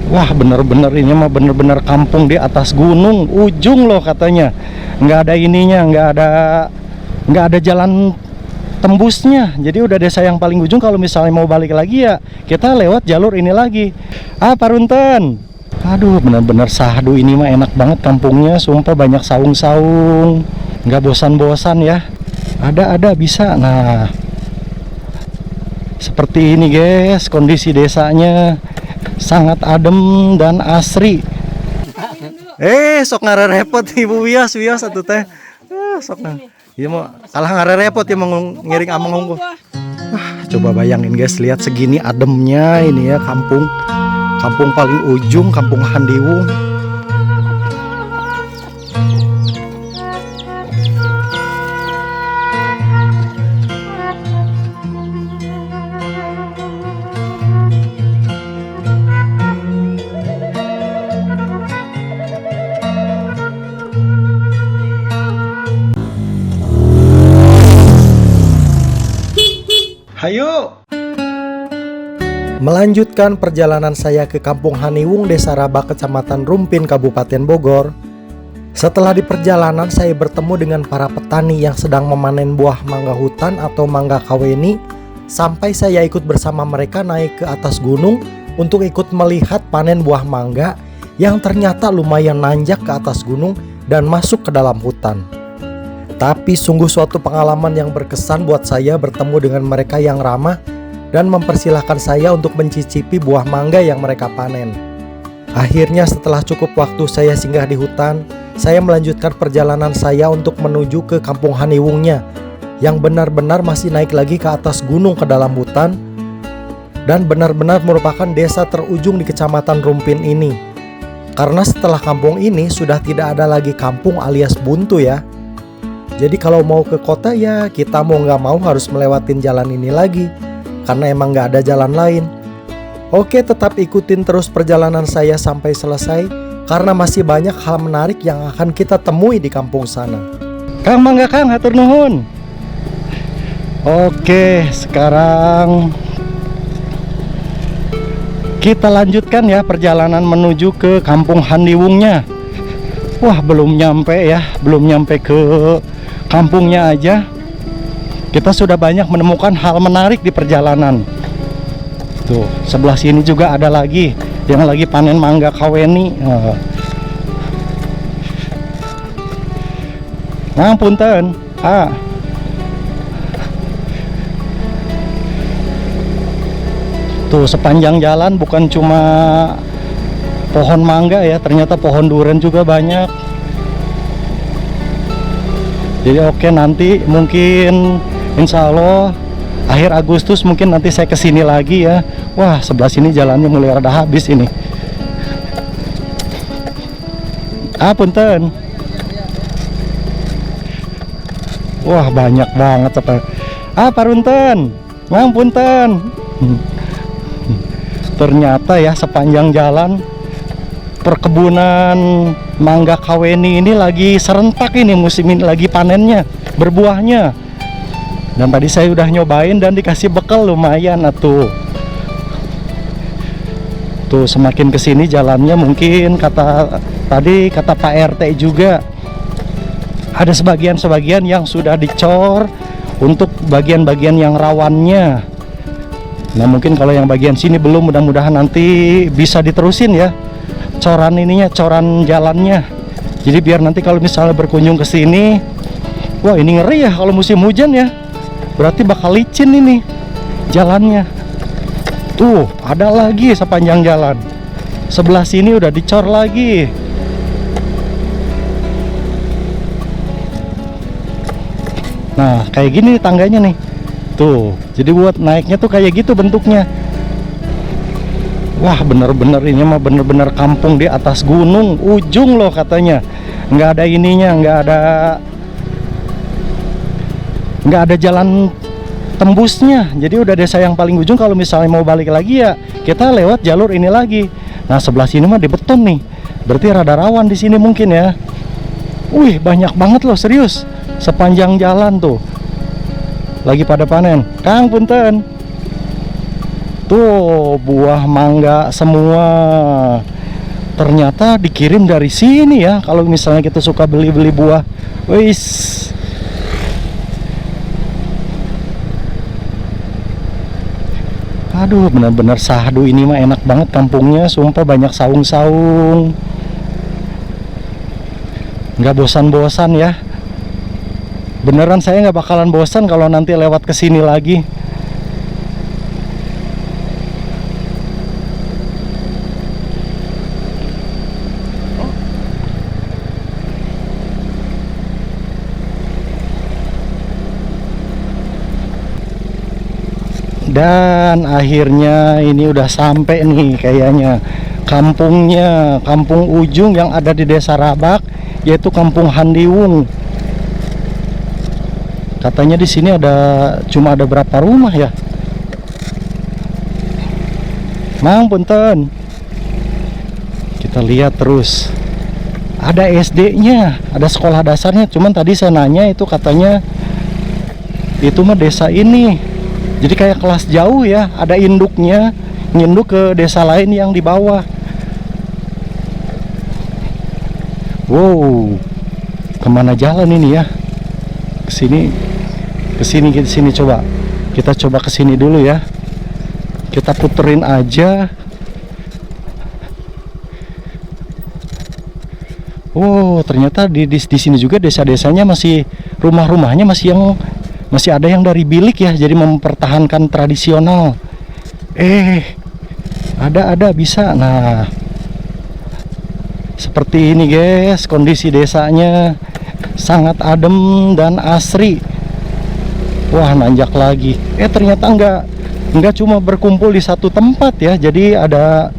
Wah, bener-bener ini mah bener-bener kampung di atas gunung, ujung loh katanya. Nggak ada ininya, nggak ada jalan tembusnya. Jadi udah desa yang paling ujung. Kalau misalnya mau balik lagi ya kita lewat jalur ini lagi. Parunten. Aduh, bener-bener sahdu ini mah enak banget kampungnya. Sumpah banyak saung-saung, nggak bosan-bosan ya. Ada bisa. Nah, seperti ini guys kondisi desanya. Sangat adem dan asri. Sok ngarepot Ibu Wias atuh teh. Sok nah. Iya mau kalah ngarepot ya ngiring amang unggul. Coba bayangin guys, lihat segini ademnya ini ya kampung. Kampung paling ujung, Kampung Handiwung. Hayo. Melanjutkan perjalanan saya ke Kampung Haniwung, Desa Rabak, Kecamatan Rumpin, Kabupaten Bogor. Setelah di perjalanan saya bertemu dengan para petani yang sedang memanen buah mangga hutan atau mangga kaweni. Sampai saya ikut bersama mereka naik ke atas gunung untuk ikut melihat panen buah mangga yang ternyata lumayan nanjak ke atas gunung dan masuk ke dalam hutan. Tapi sungguh suatu pengalaman yang berkesan buat saya bertemu dengan mereka yang ramah dan mempersilahkan saya untuk mencicipi buah mangga yang mereka panen. Akhirnya setelah cukup waktu saya singgah di hutan, saya melanjutkan perjalanan saya untuk menuju ke Kampung Haniwungnya yang benar-benar masih naik lagi ke atas gunung ke dalam hutan dan benar-benar merupakan desa terujung di Kecamatan Rumpin ini. Karena setelah kampung ini sudah tidak ada lagi kampung alias buntu ya. Jadi kalau mau ke kota ya kita mau nggak mau harus melewatin jalan ini lagi, karena emang nggak ada jalan lain. Oke, tetap ikutin terus perjalanan saya sampai selesai, karena masih banyak hal menarik yang akan kita temui di kampung sana. Kang mangga Kang, hatur nuhun. Oke, sekarang kita lanjutkan ya perjalanan menuju ke Kampung Handiwungnya. Wah, belum nyampe ke kampungnya aja kita sudah banyak menemukan hal menarik di perjalanan. Tuh, sebelah sini juga ada lagi yang lagi panen mangga kaweni. Ngapunten. Tuh, sepanjang jalan bukan cuma pohon mangga ya, ternyata pohon durian juga banyak. Jadi oke, nanti mungkin insya Allah akhir Agustus mungkin nanti saya kesini lagi ya. Wah, sebelah sini jalannya mulai rada habis ini. Punten. Wah, banyak banget apa. Parunten. Ngapunten. Ternyata ya sepanjang jalan perkebunan mangga kaweni ini lagi serentak ini musim ini lagi panennya, berbuahnya. Dan tadi saya udah nyobain dan dikasih bekal lumayan atuh. Tuh, semakin kesini jalannya mungkin kata Pak RT juga ada sebagian yang sudah dicor untuk bagian-bagian yang rawannya. Nah, mungkin kalau yang bagian sini belum, mudah-mudahan nanti bisa diterusin ya coran jalannya. Jadi biar nanti kalau misalnya berkunjung ke sini, wah ini ngeri ya kalau musim hujan ya. Berarti bakal licin ini jalannya. Tuh, ada lagi sepanjang jalan. Sebelah sini udah dicor lagi. Nah, kayak gini tangganya nih. Tuh, jadi buat naiknya tuh kayak gitu bentuknya. Wah, bener-bener ini mah bener-bener kampung di atas gunung, ujung loh katanya. Nggak ada ininya, nggak ada jalan tembusnya. Jadi udah desa yang paling ujung. Kalau misalnya mau balik lagi ya kita lewat jalur ini lagi. Nah, sebelah sini mah di beton nih. Berarti rada rawan di sini mungkin ya. Wih, banyak banget loh, serius. Sepanjang jalan tuh lagi pada panen. Kang punten. Tuh, buah mangga semua. Ternyata dikirim dari sini ya. Kalau misalnya kita suka beli-beli buah. Wis. Aduh, benar-benar sahdu ini mah enak banget kampungnya. Sumpah banyak saung-saung. Nggak bosan-bosan ya. Beneran saya nggak bakalan bosan kalau nanti lewat ke sini lagi. Dan akhirnya ini udah sampai nih kayaknya kampungnya, kampung ujung yang ada di Desa Rabak, yaitu Kampung Handiwung. Katanya di sini cuma ada berapa rumah ya? Mang punten. Kita lihat terus. Ada SD-nya, ada sekolah dasarnya. Cuman tadi saya nanya itu katanya itu mah desa ini. Jadi kayak kelas jauh ya, ada induknya, nginduk ke desa lain yang di bawah. Wow, kemana jalan ini ya? Ke sini coba. Kita coba ke sini dulu ya. Kita puterin aja. Oh, ternyata di sini juga desa-desanya masih rumah-rumahnya masih ada yang dari bilik ya, jadi mempertahankan tradisional. Ada bisa. Nah, seperti ini guys, kondisi desanya sangat adem dan asri. Wah, nanjak lagi. Ternyata enggak cuma berkumpul di satu tempat ya. Jadi ada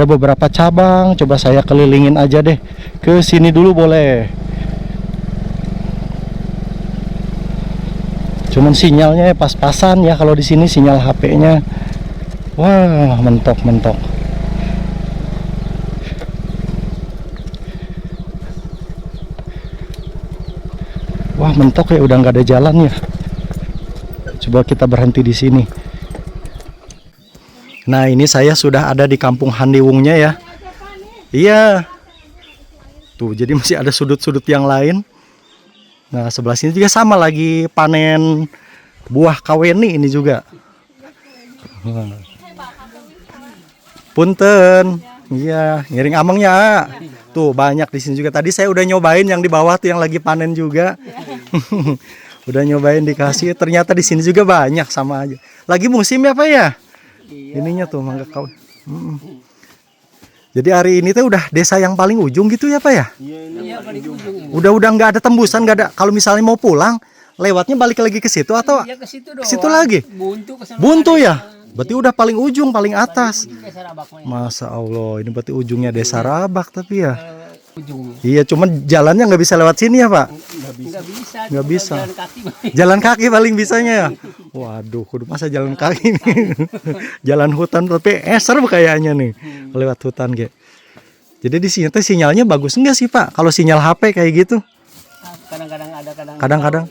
beberapa cabang. Coba saya kelilingin aja deh. Ke sini dulu boleh. Cuman sinyalnya pas-pasan ya kalau di sini sinyal HP-nya. Wah, mentok. Wah, mentok ya, udah nggak ada jalan ya. Coba kita berhenti di sini. Nah, ini saya sudah ada di Kampung Handiwungnya ya. Iya. Tuh, jadi masih ada sudut-sudut yang lain. Nah, sebelah sini juga sama, lagi panen buah kaweni ini juga. Punten. Iya, ngiring amangnya. Tuh, banyak di sini juga. Tadi saya udah nyobain yang di bawah tuh yang lagi panen juga. Udah nyobain dikasih. Ternyata di sini juga banyak sama aja. Lagi musim ya, Pak ya? Ininya tuh mangga kaweni. Jadi hari ini tuh udah desa yang paling ujung gitu ya Pak ya? Iya, paling ujung ini. Udah nggak ada tembusan, nggak ada. Kalau misalnya mau pulang, lewatnya balik lagi ke situ atau iya, ke situ lagi? Buntu ya? Berarti udah paling ujung, paling atas. Masa Allah, ini berarti ujungnya Desa Rabak tapi ya? Iya, cuman jalannya nggak bisa lewat sini ya Pak? Nggak bisa. Jalan kaki paling bisanya ya? Waduh, kudu masa jalan kaki nih. Jalan hutan tapi seru kayaknya nih lewat hutan kayak. Jadi di sini tuh sinyalnya bagus enggak sih Pak? Kalau sinyal HP kayak gitu? Kadang-kadang ada, kadang-kadang.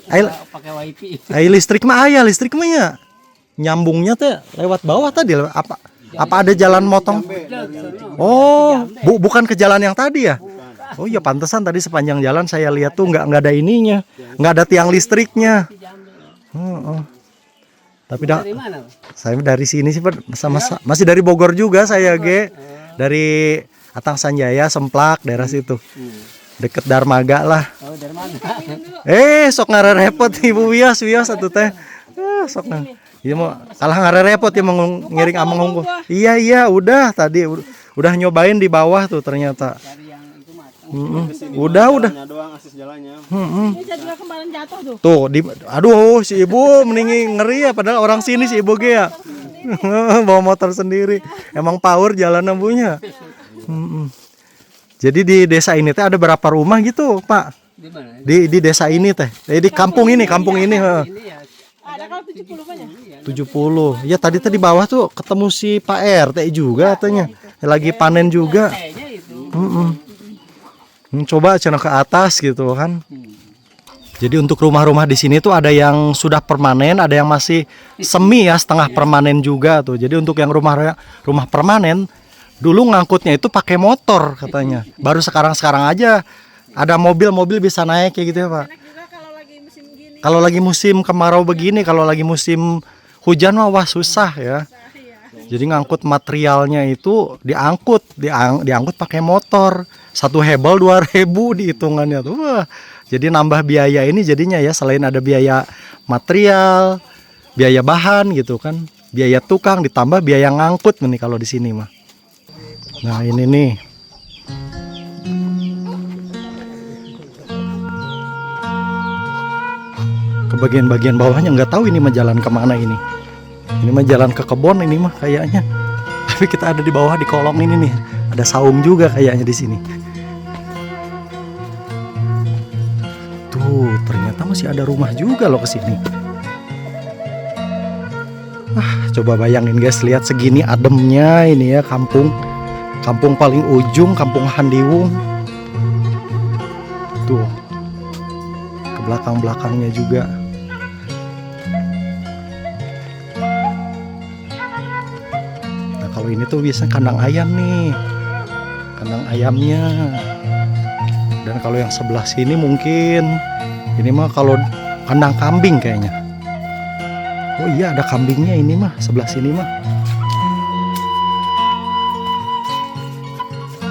Pakai wifi. Listrik mah ya. Nyambungnya tuh lewat bawah tadi apa ada jalan motong? Oh, bukan ke jalan yang tadi ya? Oh iya, pantesan tadi sepanjang jalan saya lihat tuh nggak ada ininya, nggak ada tiang listriknya. Tapi saya dari sini sih Pak, masih dari Bogor juga saya dari Atang Sanjaya, Semplak, daerah situ, deket Darmaga lah. Sok ngare repot Ibu Wias satu teh, sok nang. Iya mau kalah ngare repot ya ngiring amang unggul. Iya udah tadi udah nyobain di bawah tuh ternyata. Udah. Tuh aduh si ibu mending ngeri ya, padahal orang sini si ibu ya. Bawa motor sendiri. Emang power jalan punya. Jadi di desa ini teh ada berapa rumah gitu, Pak? Di desa ini teh. Di kampung ini. Ada kalau 70 banyak. 70. Ya tadi di bawah tuh ketemu si Pak RT juga katanya. Lagi panen juga. Coba cina ke atas gitu kan. Jadi untuk rumah-rumah di sini tuh ada yang sudah permanen, ada yang masih semi ya, setengah permanen juga tuh. Jadi untuk yang rumah permanen, dulu ngangkutnya itu pakai motor katanya. Baru sekarang aja ada mobil bisa naik kayak gitu ya Pak. Enak juga kalau lagi musim gini. Kalau lagi musim kemarau begini, kalau lagi musim hujan mah wah susah ya. Jadi ngangkut materialnya itu diangkut pakai motor. 1 hebel 2.000 dihitungannya tuh. Wah. Jadi nambah biaya ini jadinya ya, selain ada biaya material, biaya bahan gitu kan, biaya tukang ditambah biaya ngangkut nih kalau di sini mah. Nah, ini nih. Ke bagian-bagian bawahnya nggak tahu ini mah jalan kemana ini. Ini mah jalan ke kebun ini mah kayaknya. Tapi kita ada di bawah di kolong ini nih. Ada saung juga kayaknya di sini. Tuh, ternyata masih ada rumah juga loh ke sini. Coba bayangin guys, lihat segini ademnya ini ya kampung. Kampung paling ujung, Kampung Handiwung. Tuh. Ke belakang-belakangnya juga. Nah, kalau ini tuh biasanya kandang ayam nih. Kandang ayamnya. Dan kalau yang sebelah sini mungkin ini mah kalau kandang kambing kayaknya. Oh iya, ada kambingnya ini mah sebelah sini mah.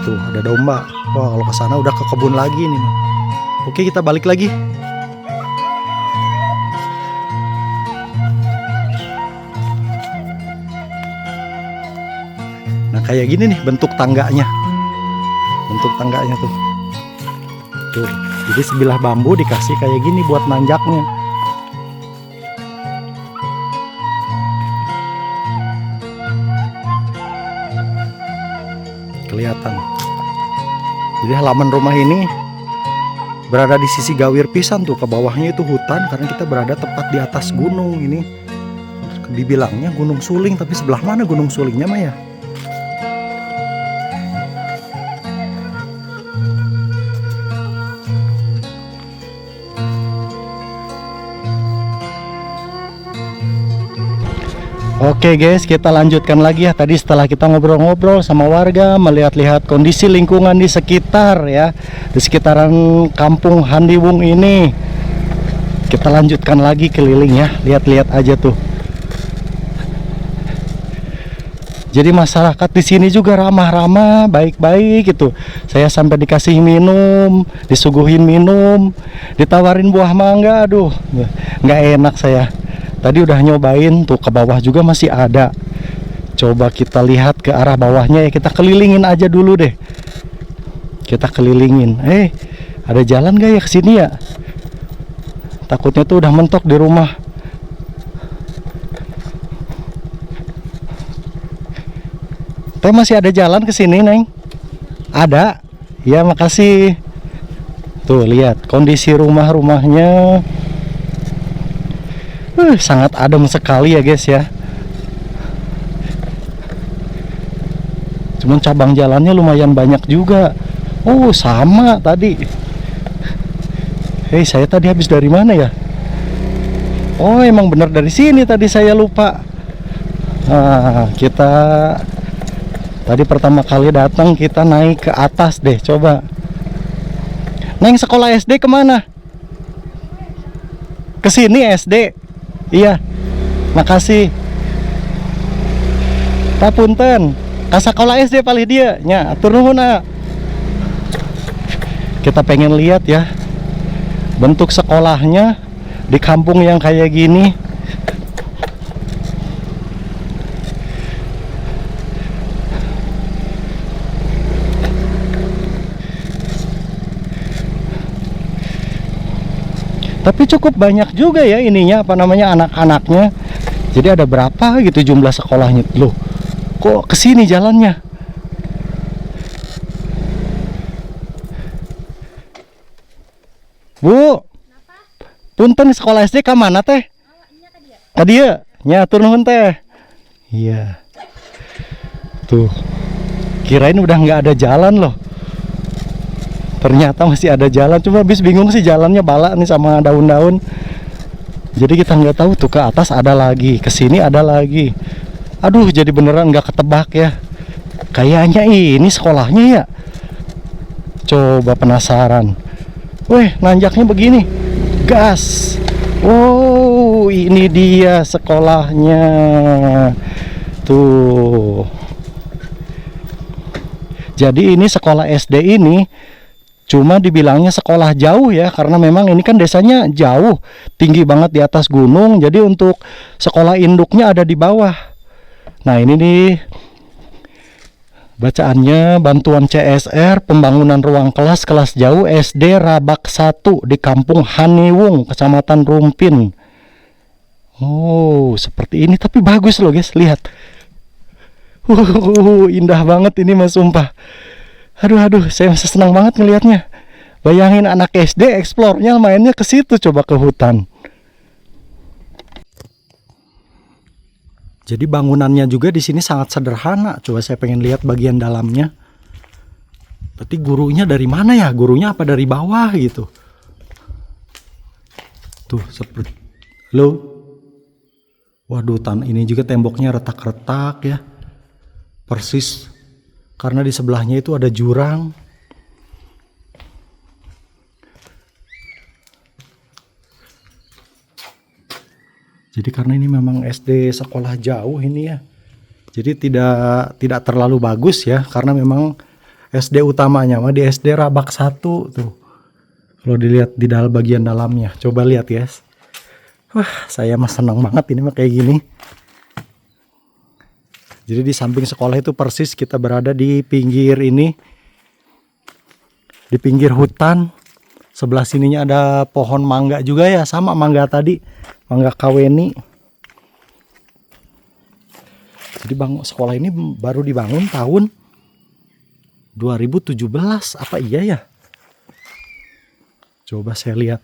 Tuh ada domba. Wah, kalau ke sana udah ke kebun lagi nih mah. Oke, kita balik lagi. Nah, kayak gini nih bentuk tangganya. Bentuk tangganya tuh. Tuh, jadi sebilah bambu dikasih kayak gini buat nanjaknya. Kelihatan. Jadi halaman rumah ini berada di sisi gawir pisan tuh, ke bawahnya itu hutan karena kita berada tepat di atas gunung ini. Dibilangnya Gunung Suling, tapi sebelah mana Gunung Sulingnya mah ya? Oke guys, kita lanjutkan lagi ya. Tadi setelah kita ngobrol-ngobrol sama warga, melihat-lihat kondisi lingkungan di sekitar ya, di sekitaran Kampung Handiwung ini, kita lanjutkan lagi keliling ya. Lihat-lihat aja tuh. Jadi masyarakat di sini juga ramah-ramah, baik-baik gitu. Saya sampai dikasih minum, disuguhin minum, ditawarin buah mangga. Aduh, nggak enak saya. Tadi udah nyobain tuh, ke bawah juga masih ada. Coba kita lihat ke arah bawahnya ya, kita kelilingin aja dulu deh. Kita kelilingin. Ada jalan gak ya ke sini ya? Takutnya tuh udah mentok di rumah. Teh masih ada jalan ke sini, Neng? Ada. Ya, makasih. Tuh, lihat kondisi rumah-rumahnya. Sangat adem sekali ya guys ya. Cuman cabang jalannya lumayan banyak juga. Oh, sama tadi. Saya tadi habis dari mana ya? Oh, emang bener dari sini tadi, saya lupa. Kita tadi pertama kali datang kita naik ke atas deh, coba. Neng, sekolah SD kemana? Kesini SD. Iya, makasih. Papunten, ka sekolah SD paling dia nya, atur nuhun. Kita pengen lihat ya bentuk sekolahnya di kampung yang kayak gini. Tapi cukup banyak juga ya ininya, apa namanya, anak-anaknya. Jadi ada berapa gitu jumlah sekolahnya. Loh, kok kesini jalannya? Bu, punten sekolah SD ke mana teh? Ka dieu. Nya atur nuhun teh. Iya. Tuh. Kirain udah nggak ada jalan loh. Ternyata masih ada jalan, cuma habis bingung sih jalannya balak nih sama daun-daun. Jadi kita nggak tahu tuh ke atas ada lagi, ke sini ada lagi. Aduh, jadi beneran nggak ketebak ya. Kayaknya ini sekolahnya ya. Coba penasaran. Weh, nanjaknya begini. Gas. Oh, ini dia sekolahnya. Tuh. Jadi ini sekolah SD ini cuma dibilangnya sekolah jauh ya, karena memang ini kan desanya jauh, tinggi banget di atas gunung. Jadi untuk sekolah induknya ada di bawah. Nah, ini nih bacaannya, bantuan CSR pembangunan ruang kelas kelas jauh SD Rabak 1 di Kampung Haniwung, Kecamatan Rumpin. Oh, seperti ini, tapi bagus loh guys, lihat. Indah banget ini mas, sumpah. Aduh, saya masih senang banget ngelihatnya. Bayangin anak SD eksplornya mainnya ke situ, coba ke hutan. Jadi bangunannya juga di sini sangat sederhana. Coba saya pengen lihat bagian dalamnya. Berarti gurunya dari mana ya? Gurunya apa dari bawah gitu? Tuh seperti lo. Waduh, ini juga temboknya retak-retak ya. Persis karena di sebelahnya itu ada jurang. Jadi karena ini memang SD sekolah jauh ini ya. Jadi tidak terlalu bagus ya, karena memang SD utamanya mah di SD Rabak 1 tuh. Kalau dilihat di dalam bagian dalamnya, coba lihat guys. Wah, saya mah senang banget ini mah kayak gini. Jadi di samping sekolah itu persis kita berada di pinggir ini. Di pinggir hutan. Sebelah sininya ada pohon mangga juga ya, sama mangga tadi, mangga kaweni. Jadi sekolah ini baru dibangun tahun 2017, apa iya ya? Coba saya lihat.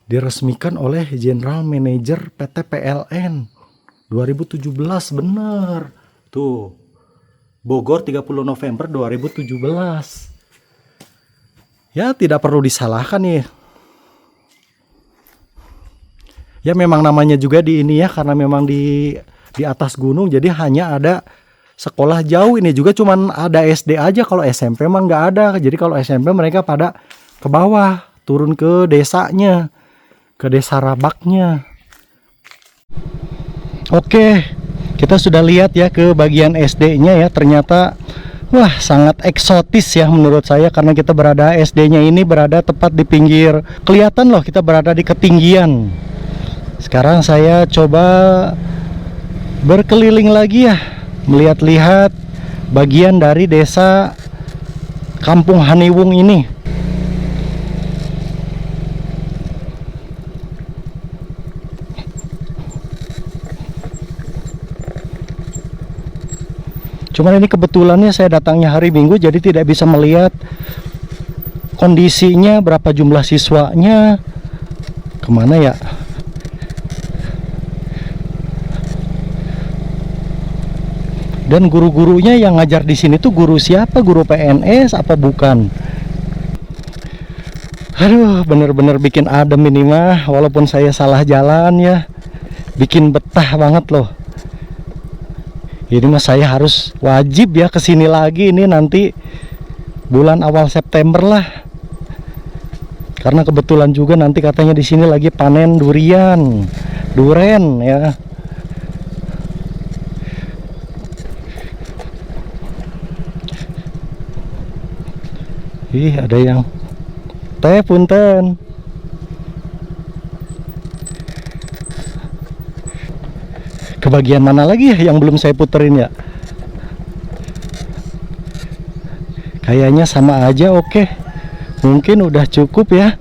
Diresmikan oleh General Manager PT PLN 2017, bener. Tuh, Bogor 30 November 2017. Ya tidak perlu disalahkan nih. Ya memang namanya juga di ini ya, karena memang di atas gunung, jadi hanya ada sekolah jauh. Ini juga cuman ada SD aja, kalau SMP mah nggak ada. Jadi kalau SMP mereka pada ke bawah, turun ke desanya, ke desa Rabaknya. Oke, kita sudah lihat ya ke bagian SD-nya ya. Ternyata wah, sangat eksotis ya menurut saya, karena kita berada, SD-nya ini berada tepat di pinggir. Kelihatan loh kita berada di ketinggian. Sekarang saya coba berkeliling lagi ya, melihat-lihat bagian dari desa Kampung Haniwung ini. Cuman ini kebetulannya saya datangnya hari Minggu, jadi tidak bisa melihat kondisinya, berapa jumlah siswanya, kemana ya. Dan guru-gurunya yang ngajar di sini tuh guru siapa? Guru PNS apa bukan? Aduh, bener-bener bikin adem ini mah, walaupun saya salah jalan ya, bikin betah banget loh. Ini mas, saya harus wajib ya kesini lagi ini nanti bulan awal September lah, karena kebetulan juga nanti katanya di sini lagi panen duren ya. Ih, ada yang teh punten. Ke bagian mana lagi ya yang belum saya puterin ya? Kayaknya sama aja. Oke, mungkin udah cukup ya.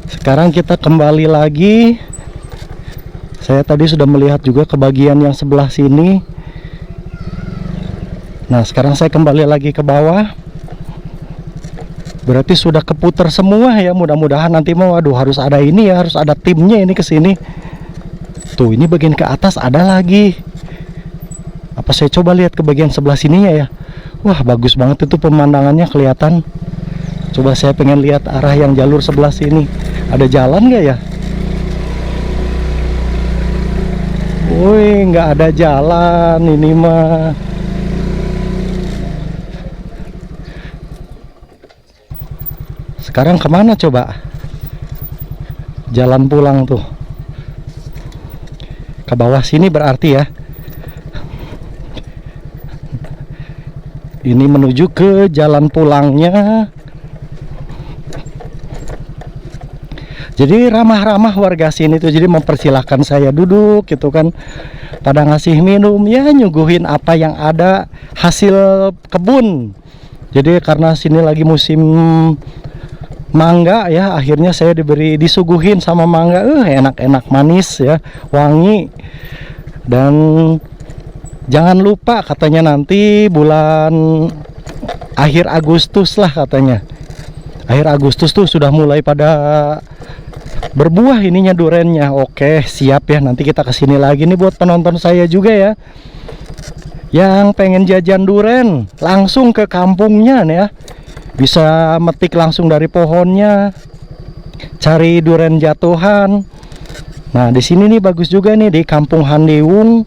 Sekarang kita kembali lagi. Saya tadi sudah melihat juga ke bagian yang sebelah sini. Nah, sekarang saya kembali lagi ke bawah. Berarti sudah keputar semua ya. Mudah-mudahan nanti mau, aduh, harus ada ini ya, harus ada timnya ini ke sini. Tuh, ini bagian ke atas ada lagi. Apa saya coba lihat ke bagian sebelah sininya ya. Wah, bagus banget itu pemandangannya kelihatan. Coba saya pengen lihat arah yang jalur sebelah sini. Ada jalan nggak ya? Woi, nggak ada jalan ini mah. Sekarang kemana coba? Jalan pulang tuh. Ke bawah sini berarti ya. Ini menuju ke jalan pulangnya. Jadi ramah-ramah warga sini tuh, jadi mempersilahkan saya duduk gitu kan. Pada ngasih minum ya, nyuguhin apa yang ada hasil kebun. Jadi karena sini lagi musim mangga ya, akhirnya saya disuguhin sama mangga. Enak-enak, manis ya, wangi. Dan jangan lupa katanya nanti bulan akhir Agustus lah katanya. Akhir Agustus tuh sudah mulai pada berbuah ininya durennya. Oke, siap ya, nanti kita kesini lagi nih buat penonton saya juga ya, yang pengen jajan duren langsung ke kampungnya nih ya, bisa metik langsung dari pohonnya, cari duren jatuhan. Nah di sini nih bagus juga nih, di Kampung Haniwung,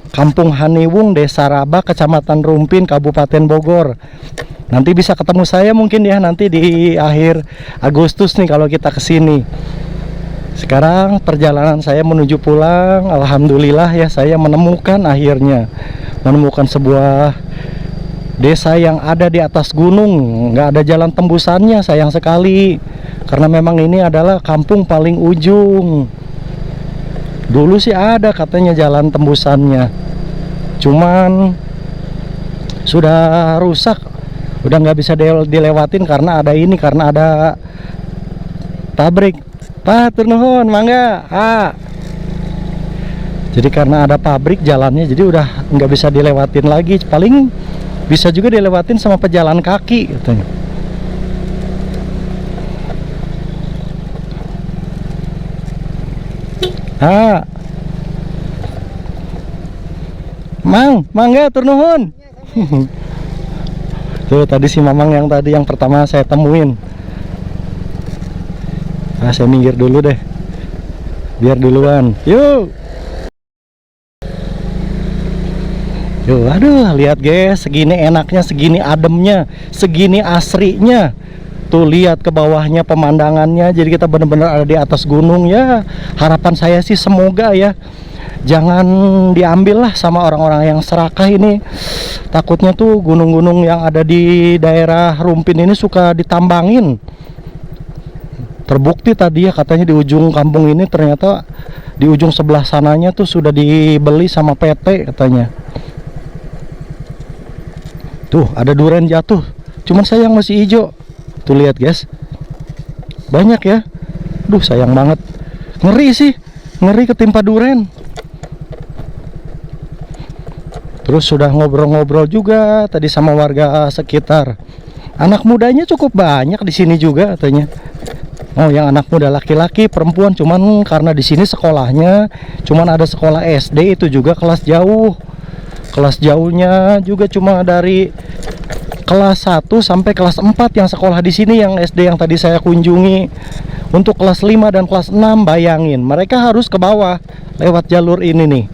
Kampung Haniwung, Desa Rabak, Kecamatan Rumpin, Kabupaten Bogor. Nanti bisa ketemu saya mungkin ya nanti di akhir Agustus nih kalau kita kesini. Sekarang perjalanan saya menuju pulang. Alhamdulillah ya, saya akhirnya menemukan sebuah desa yang ada di atas gunung. Nggak ada jalan tembusannya, sayang sekali, karena memang ini adalah kampung paling ujung. Dulu sih ada katanya jalan tembusannya, cuman sudah rusak, udah nggak bisa dilewatin karena ada pabrik. Pak, tur nuhun, mangga. Jadi karena ada pabrik jalannya, jadi udah nggak bisa dilewatin lagi. Paling bisa juga dilewatin sama pejalan kaki katanya. Mangga, tur nuhun. Tuh tadi si Mamang yang pertama saya temuin. Saya minggir dulu deh, biar duluan. Yuk. Aduh, lihat guys, segini enaknya, segini ademnya, segini asrinya. Tuh lihat ke bawahnya pemandangannya. Jadi kita benar-benar ada di atas gunung ya. Harapan saya sih semoga ya, jangan diambil lah sama orang-orang yang serakah ini. Takutnya tuh gunung-gunung yang ada di daerah Rumpin ini suka ditambangin. Terbukti tadi ya, katanya di ujung kampung ini ternyata di ujung sebelah sananya tuh sudah dibeli sama PT katanya. Tuh ada duren jatuh, cuman sayang masih hijau. Tuh lihat guys, banyak ya. Duh sayang banget, ngeri sih, ngeri ketimpa duren. Terus sudah ngobrol-ngobrol juga tadi sama warga sekitar. Anak mudanya cukup banyak di sini juga katanya. Oh, yang anak muda laki-laki, perempuan, cuman karena di sini sekolahnya cuman ada sekolah SD, itu juga kelas jauh. Kelas jauhnya juga cuma dari kelas 1 sampai kelas 4 yang sekolah di sini, yang SD yang tadi saya kunjungi. Untuk kelas 5 dan kelas 6 bayangin, mereka harus ke bawah lewat jalur ini nih.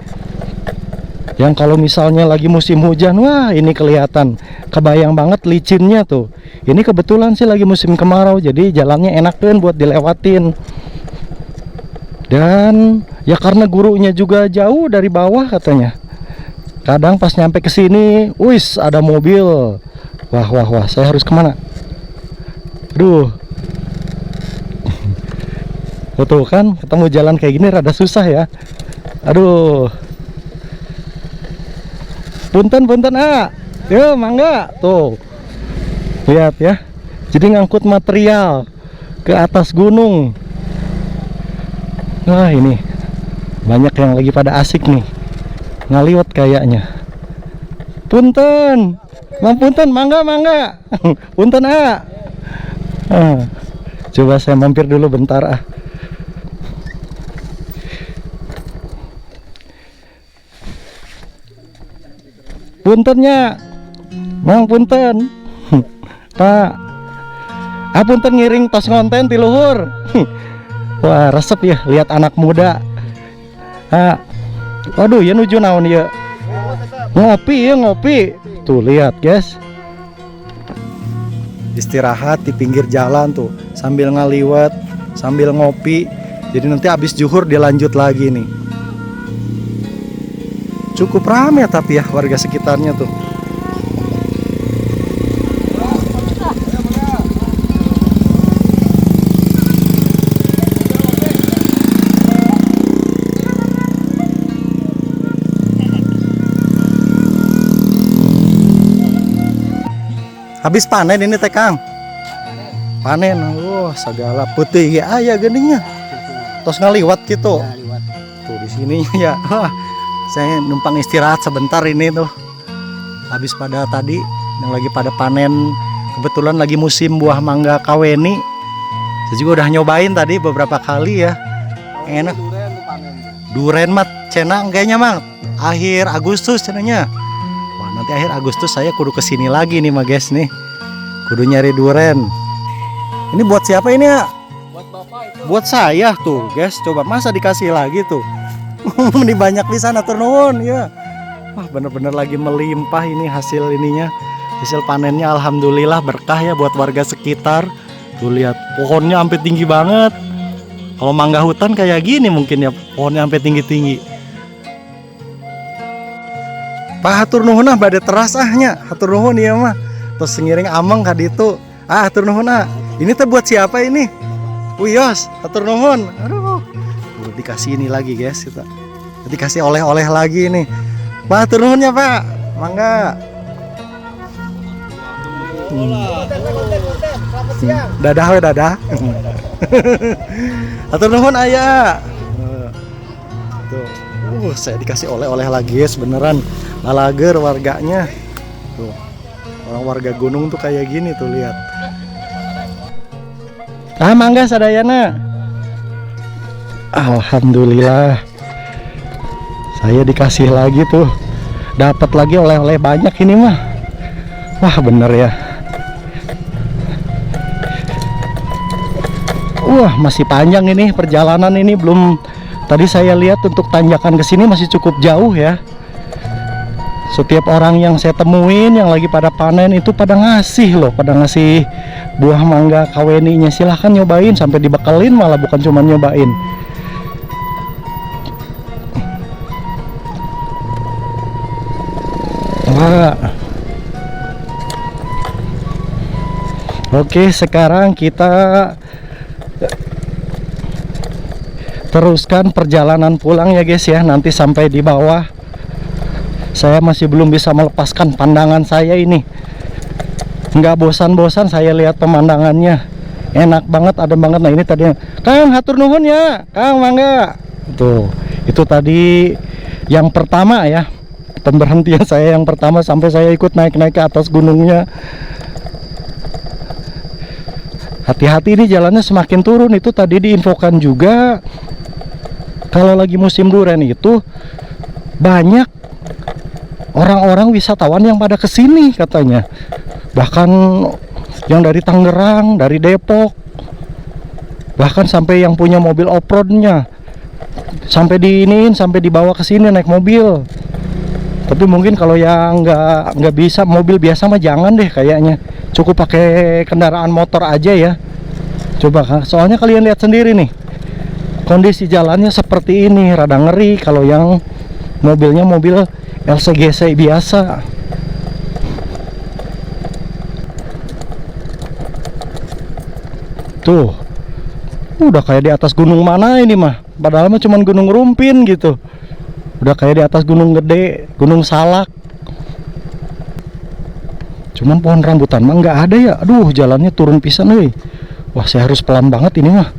Yang kalau misalnya lagi musim hujan, wah ini kelihatan, kebayang banget licinnya tuh. Ini kebetulan sih lagi musim kemarau, jadi jalannya enak kan buat dilewatin. Dan ya karena gurunya juga jauh dari bawah katanya. Kadang pas nyampe ke sini, wis ada mobil. Wah, saya harus kemana? Aduh. Tuh kan, ketemu jalan kayak gini rada susah ya. Aduh. Punten Yo, mangga. Tuh. Lihat ya. Jadi ngangkut material ke atas gunung. Wah, ini banyak yang lagi pada asik nih. Ngaliwat kayaknya. Punten. Punten, mangga. Punten coba saya mampir dulu bentar Puntennya, Mang punten. Pak, punten ngiring tos ngonten ti luhur. Wah, resep ya lihat anak muda. Waduh, ya nuju naon ya. Ngopi ya ngopi. Tuh lihat guys. Istirahat di pinggir jalan tuh sambil ngaliwat, sambil ngopi. Jadi nanti habis zuhur dia lanjut lagi nih. Cukup ramai tapi ya warga sekitarnya tuh. Habis panen ini teh Kang. Panen. Wah, segala putih ya aya geningnya. Tos ngaliwat gitu. Ya, liwat. Tuh di sini ya. Wah, saya numpang istirahat sebentar ini tuh. Habis pada tadi yang lagi pada panen, kebetulan lagi musim buah mangga kaweni. Saya juga udah nyobain tadi beberapa kali ya. Enak. Duren mat cenah kayaknya Mang. Akhir Agustus cenanya. Wah, nanti akhir Agustus saya kudu kesini lagi nih mah guys nih. Kudu nyari duren. Ini buat siapa ini ya? Buat bapak itu. Buat saya tuh guys. Coba masa dikasih lagi tuh. Ini banyak di sana tur nuwun ya. Wah, bener-bener lagi melimpah ini hasil ininya. Hasil panennya alhamdulillah berkah ya buat warga sekitar. Tuh lihat pohonnya sampai tinggi banget. Kalau mangga hutan kayak gini mungkin ya pohonnya sampai tinggi-tinggi. Pak hatur nuhun ah bade terasahnya. Hatur nuhun ya mah. Terus ngiring ameng ka ditu. Hatur nuhun ah. Ini teh buat siapa ini? Uyos, hatur nuhun. Aduh. Dikasih ini lagi guys kita. Dikasih oleh-oleh lagi nih. Pak hatur nuhun ya Pak. Mangga. Dadah we dadah. Hatur nuhun aya. Tuh. Saya dikasih oleh-oleh lagi guys beneran. Lalager warganya. Tuh. Orang warga gunung tuh kayak gini tuh lihat. Mangga sadayana. Alhamdulillah. Saya dikasih lagi tuh. Dapat lagi oleh-oleh banyak ini mah. Wah, bener ya. Wah, masih panjang ini perjalanan ini belum. Tadi saya lihat untuk tanjakan ke sini masih cukup jauh ya. Setiap orang yang saya temuin yang lagi pada panen itu pada ngasih loh, pada ngasih buah mangga kaweninya. Silahkan nyobain sampai dibekelin malah bukan cuma nyobain. Wah. Oke, sekarang kita teruskan perjalanan pulang ya guys ya. Nanti sampai di bawah. Saya masih belum bisa melepaskan pandangan saya ini. Nggak bosan-bosan saya lihat pemandangannya. Enak banget, adem banget. Nah ini tadi Kang hatur nuhun ya Kang mangga. Tuh, itu tadi yang pertama ya. Pemberhentian saya yang pertama sampai saya ikut naik-naik ke atas gunungnya. Hati-hati ini jalannya semakin turun. Itu tadi diinfokan juga kalau lagi musim duren itu banyak orang-orang wisatawan yang pada kesini katanya. Bahkan yang dari Tangerang, dari Depok, bahkan sampai yang punya mobil off-roadnya sampai diiniin, sampai dibawa ke sini naik mobil. Tapi mungkin kalau yang nggak bisa mobil biasa mah jangan deh kayaknya. Cukup pakai kendaraan motor aja ya. Coba kan, soalnya kalian lihat sendiri nih. Kondisi jalannya seperti ini, rada ngeri kalau yang mobilnya mobil LCGC biasa. Tuh, udah kayak di atas gunung mana ini mah. Padahal mah cuman gunung Rumpin gitu. Udah kayak di atas gunung gede, gunung Salak. Cuman pohon rambutan mah nggak ada ya. Aduh, jalannya turun pisan euy. Wah, saya harus pelan banget ini mah.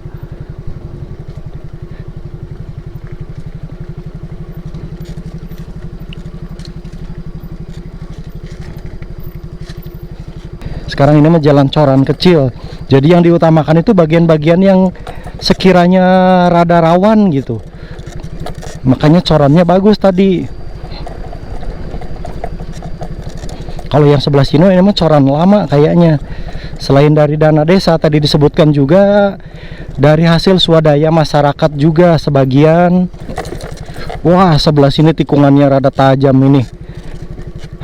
Sekarang ini mah jalan coran kecil. Jadi yang diutamakan itu bagian-bagian yang sekiranya rada rawan gitu. Makanya corannya bagus tadi. Kalau yang sebelah sini ini mah coran lama kayaknya. Selain dari dana desa tadi disebutkan juga dari hasil swadaya masyarakat juga sebagian. Wah, sebelah sini tikungannya rada tajam ini.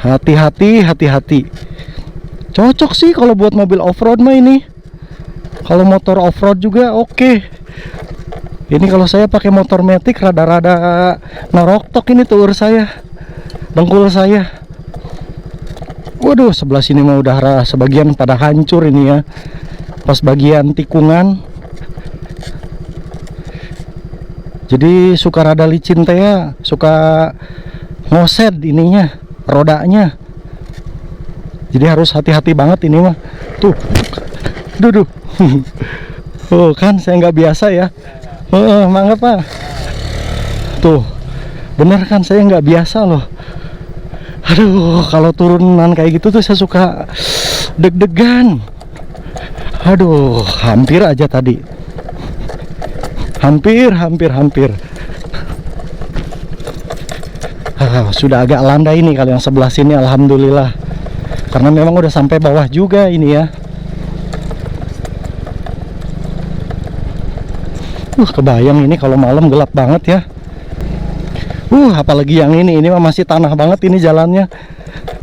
Hati-hati, hati-hati. Cocok sih kalau buat mobil off-road mah ini. Kalau motor off-road juga oke. Ini kalau saya pakai motor matic rada-rada naroktok ini tuh saya. Dengkul saya. Waduh, sebelah sini mah udah sebagian pada hancur ini ya. Pas bagian tikungan. Jadi suka rada licin teh ya, suka ngoset ininya, rodanya. Jadi harus hati-hati banget ini mah. Tuh. Duduh. Oh, kan saya nggak biasa ya. Mangga Pak. Tuh. Bener kan saya nggak biasa loh. Aduh, kalau turunan kayak gitu tuh saya suka deg-degan. Aduh, hampir aja tadi. Hampir. Sudah agak landai ini kalau yang sebelah sini, alhamdulillah. Karena memang udah sampai bawah juga ini ya. Kebayang ini kalau malam gelap banget ya. Apalagi yang ini mah masih tanah banget ini jalannya.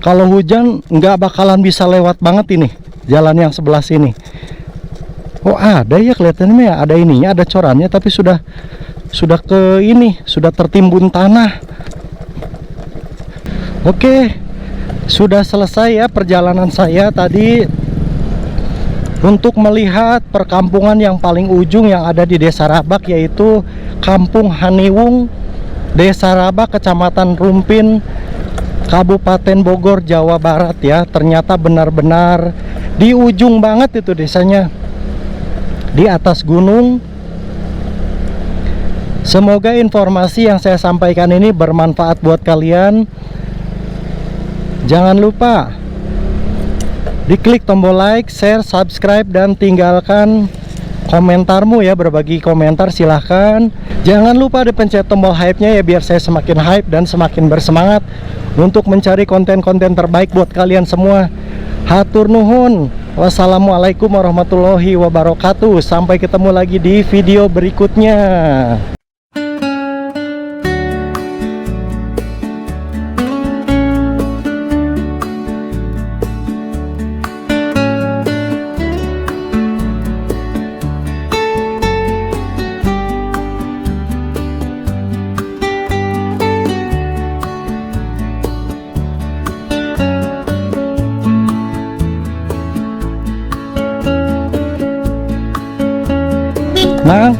Kalau hujan nggak bakalan bisa lewat banget ini jalan yang sebelah sini. Oh, ada ya kelihatannya ya, ada ininya, ada corannya, tapi sudah ke ini, sudah tertimbun tanah. Oke, sudah selesai ya perjalanan saya tadi untuk melihat perkampungan yang paling ujung yang ada di Desa Rabak, yaitu Kampung Haniwung, Desa Rabak, Kecamatan Rumpin, Kabupaten Bogor, Jawa Barat ya. Ternyata benar-benar di ujung banget itu desanya, di atas gunung. Semoga informasi yang saya sampaikan ini bermanfaat buat kalian. Jangan lupa diklik tombol like, share, subscribe, dan tinggalkan komentarmu ya, berbagi komentar silahkan. Jangan lupa dipencet tombol hype-nya ya, biar saya semakin hype dan semakin bersemangat untuk mencari konten-konten terbaik buat kalian semua. Hatur nuhun. Wassalamualaikum warahmatullahi wabarakatuh. Sampai ketemu lagi di video berikutnya. Nah,